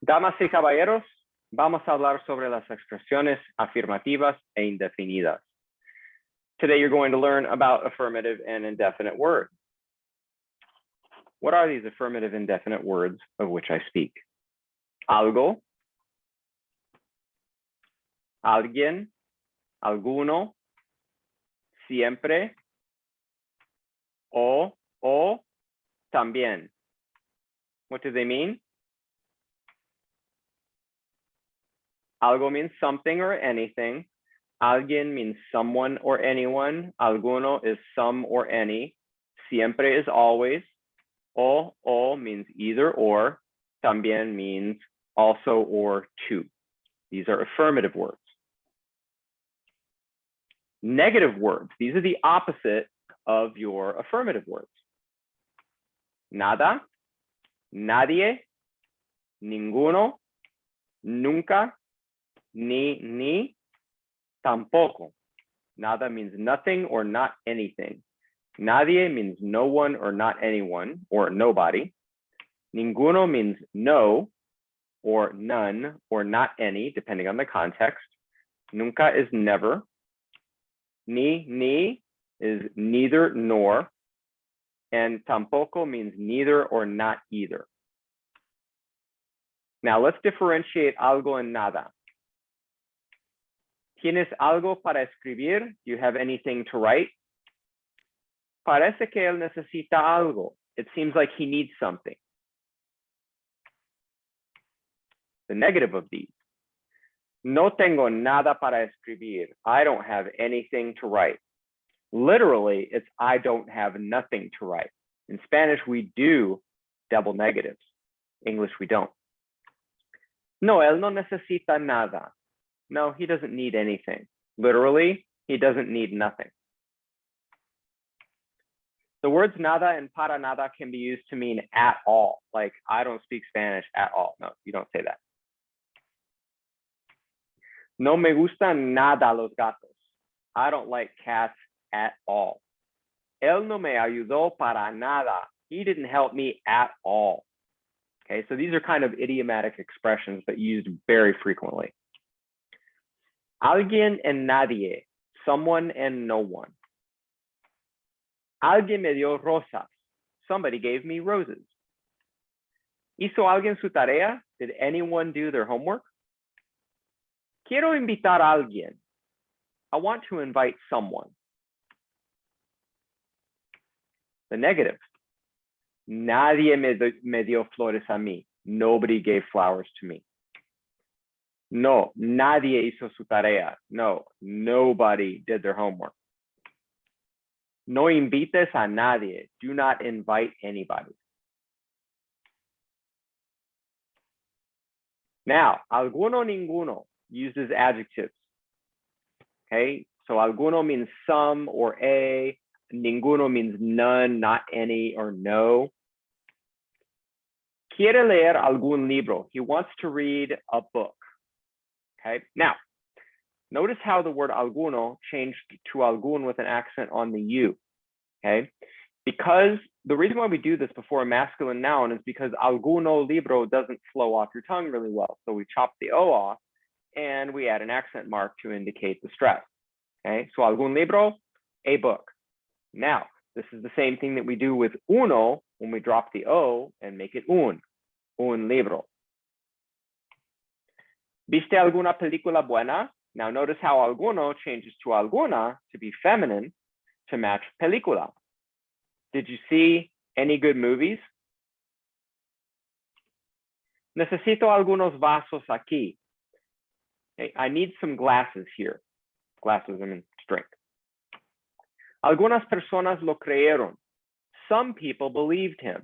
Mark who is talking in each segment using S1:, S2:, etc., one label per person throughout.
S1: Damas y caballeros, vamos a hablar sobre las expresiones afirmativas e indefinidas. Today you're going to learn about affirmative and indefinite words. What are these affirmative indefinite words of which I speak? Algo, alguien, alguno, siempre, o, también. What do they mean? Algo means something or anything. Alguien means someone or anyone. Alguno is some or any. Siempre is always. O means either or. También means also or too. These are affirmative words. Negative words, these are the opposite of your affirmative words. Nada, nadie, ninguno, nunca, ni, tampoco. Nada means nothing or not anything. Nadie means no one or not anyone or nobody. Ninguno means no or none or not any, depending on the context. Nunca is never. Ni is neither nor. And tampoco means neither or not either. Now let's differentiate algo and nada. ¿Tienes algo para escribir? Do you have anything to write? Parece que él necesita algo. It seems like he needs something. The negative of these. No tengo nada para escribir. I don't have anything to write. Literally, it's I don't have nothing to write. In Spanish, we do double negatives. English, we don't. No, él no necesita nada. No, he doesn't need anything. Literally, he doesn't need nothing. The words nada and para nada can be used to mean at all. Like, I don't speak Spanish at all. No, you don't say that. No me gustan nada los gatos. I don't like cats at all. Él no me ayudó para nada. He didn't help me at all. Okay, so these are kind of idiomatic expressions but used very frequently. Alguien and nadie, someone and no one. Alguien me dio rosas. Somebody gave me roses. ¿Hizo alguien su tarea? Did anyone do their homework? Quiero invitar a alguien. I want to invite someone. The negative. Nadie me dio flores a mí. Nobody gave flowers to me. No, nadie hizo su tarea. No, nobody did their homework. No invites a nadie. Do not invite anybody. Now, alguno, ninguno uses adjectives. Okay, so alguno means some or a. Ninguno means none, not any, or no. Quiere leer algún libro. He wants to read a book. Okay, now, notice how the word alguno changed to algún with an accent on the U. Okay, because the reason why we do this before a masculine noun is because alguno libro doesn't flow off your tongue really well. So we chop the O off and we add an accent mark to indicate the stress. Okay, so algún libro, a book. Now, this is the same thing that we do with uno when we drop the O and make it un libro. ¿Viste alguna película buena? Now notice how alguno changes to alguna to be feminine to match película. Did you see any good movies? Necesito algunos vasos aquí. Okay, I need some glasses here. Glasses, I mean, drink. Algunas personas lo creyeron. Some people believed him.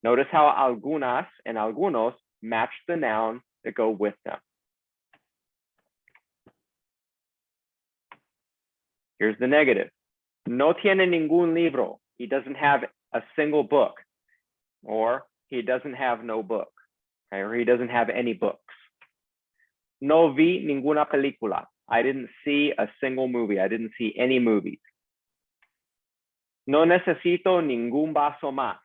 S1: Notice how algunas and algunos match the noun that go with them. Here's the negative. No tiene ningún libro. He doesn't have a single book. Or he doesn't have no book. Okay? Or he doesn't have any books. No vi ninguna película. I didn't see a single movie. I didn't see any movies. No necesito ningún vaso más.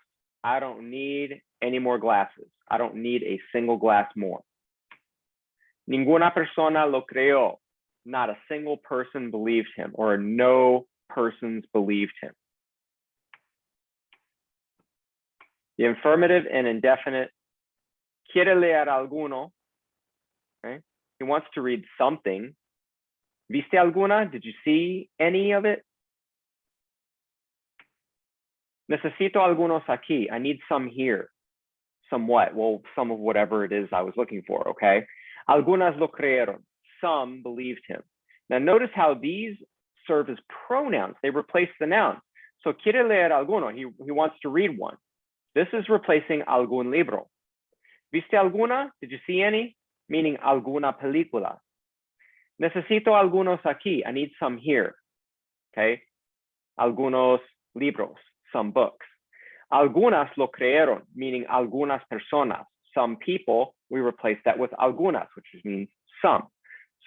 S1: I don't need any more glasses. I don't need a single glass more. Ninguna persona lo creyó. Not a single person believed him, or no persons believed him. The affirmative and indefinite. Quiere leer alguno. Okay? He wants to read something. ¿Viste alguna? Did you see any of it? Necesito algunos aquí. I need some here. Some what? Well, some of whatever it is I was looking for, okay? Algunas lo creyeron. Some believed him. Now notice how these serve as pronouns. They replace the noun. So quiere leer alguno. He wants to read one. This is replacing algún libro. ¿Viste alguna? Did you see any? Meaning alguna película. Necesito algunos aquí. I need some here. Okay. Algunos libros, some books. Algunas lo creyeron, meaning algunas personas. Some people, we replace that with algunas, which means some.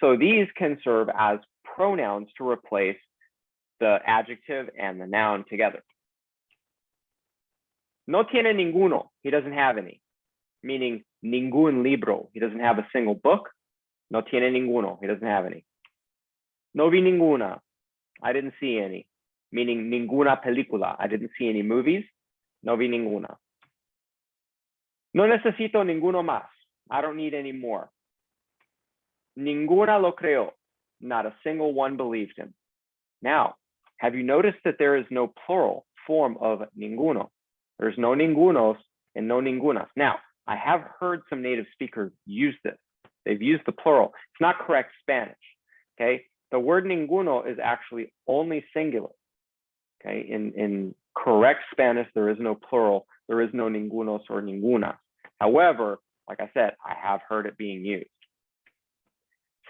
S1: So these can serve as pronouns to replace the adjective and the noun together. No tiene ninguno. He doesn't have any. Meaning ningún libro. He doesn't have a single book. No tiene ninguno. He doesn't have any. No vi ninguna. I didn't see any. Meaning ninguna película. I didn't see any movies. No vi ninguna. No necesito ninguno más. I don't need any more. Ninguna lo creyó. Not a single one believed him. Now, have you noticed that there is no plural form of ninguno? There's no ningunos and no ningunas. Now, I have heard some native speakers use this. They've used the plural. It's not correct Spanish, okay? The word ninguno is actually only singular, okay? In correct Spanish, there is no plural. There is no ningunos or ningunas. However, like I said, I have heard it being used.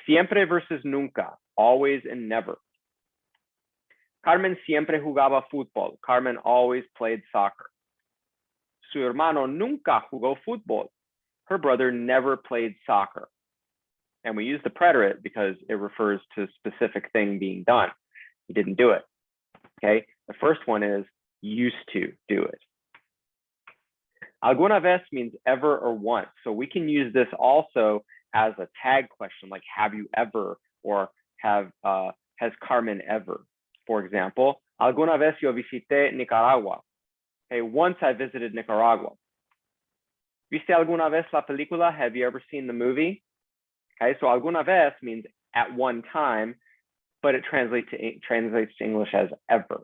S1: Siempre versus nunca, always and never. Carmen siempre jugaba fútbol. Carmen always played soccer. Su hermano nunca jugó fútbol. Her brother never played soccer. And we use the preterite because it refers to a specific thing being done. He didn't do it. Okay. The first one is used to do it. Alguna vez means ever or once. So we can use this also as a tag question, like have you ever, or has Carmen ever? For example, alguna vez yo visité Nicaragua. Okay, once I visited Nicaragua. ¿Viste alguna vez la película? Have you ever seen the movie? Okay, so alguna vez means at one time, but it translates to English as ever.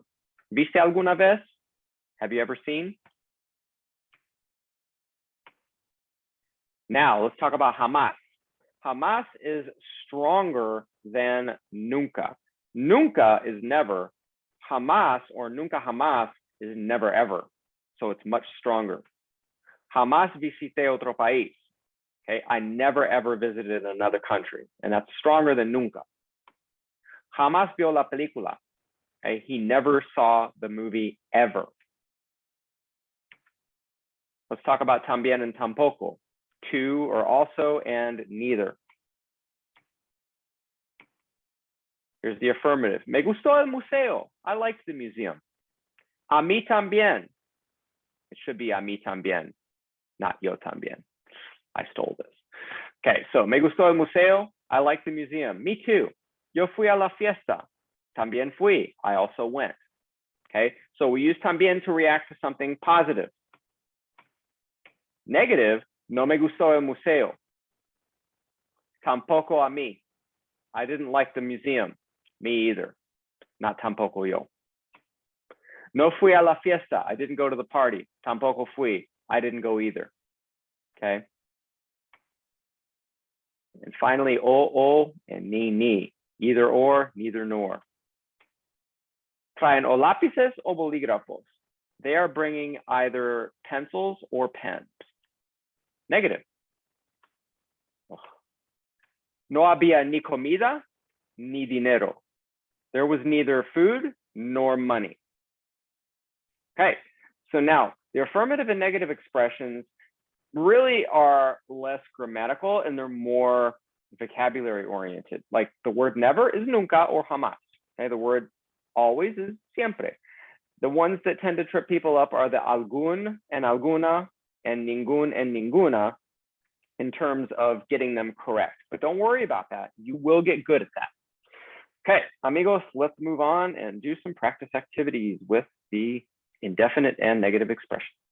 S1: ¿Viste alguna vez? Have you ever seen? Now, let's talk about jamás. Jamás is stronger than nunca. Nunca is never. Jamás or nunca jamás is never ever. So it's much stronger. Jamás visité otro país. Okay, I never ever visited another country, and that's stronger than nunca. Jamás vio la película. Okay, he never saw the movie ever. Let's talk about también and tampoco. To or also and neither. Here's the affirmative. Me gustó el museo. I liked the museum. A mí también. It should be a mí también, not yo también. I stole this. Okay, so me gustó el museo. I like the museum. Me too. Yo fui a la fiesta. También fui. I also went. Okay, so we use también to react to something positive. Negative, no me gustó el museo. Tampoco a mí. I didn't like the museum. Me either. Not tampoco yo. No fui a la fiesta. I didn't go to the party. Tampoco fui. I didn't go either. Okay. And finally, o, and ni. Either or, neither nor. Traen o lápices o bolígrafos. They are bringing either pencils or pens. Negative. No había ni comida ni dinero. There was neither food nor money. Okay, so now the affirmative and negative expressions really are less grammatical and they're more vocabulary oriented. Like the word never is nunca or jamás. Okay, the word always is siempre. The ones that tend to trip people up are the algún and alguna and ningún and ninguna in terms of getting them correct. But don't worry about that. You will get good at that. Okay, amigos, let's move on and do some practice activities with the indefinite and negative expression.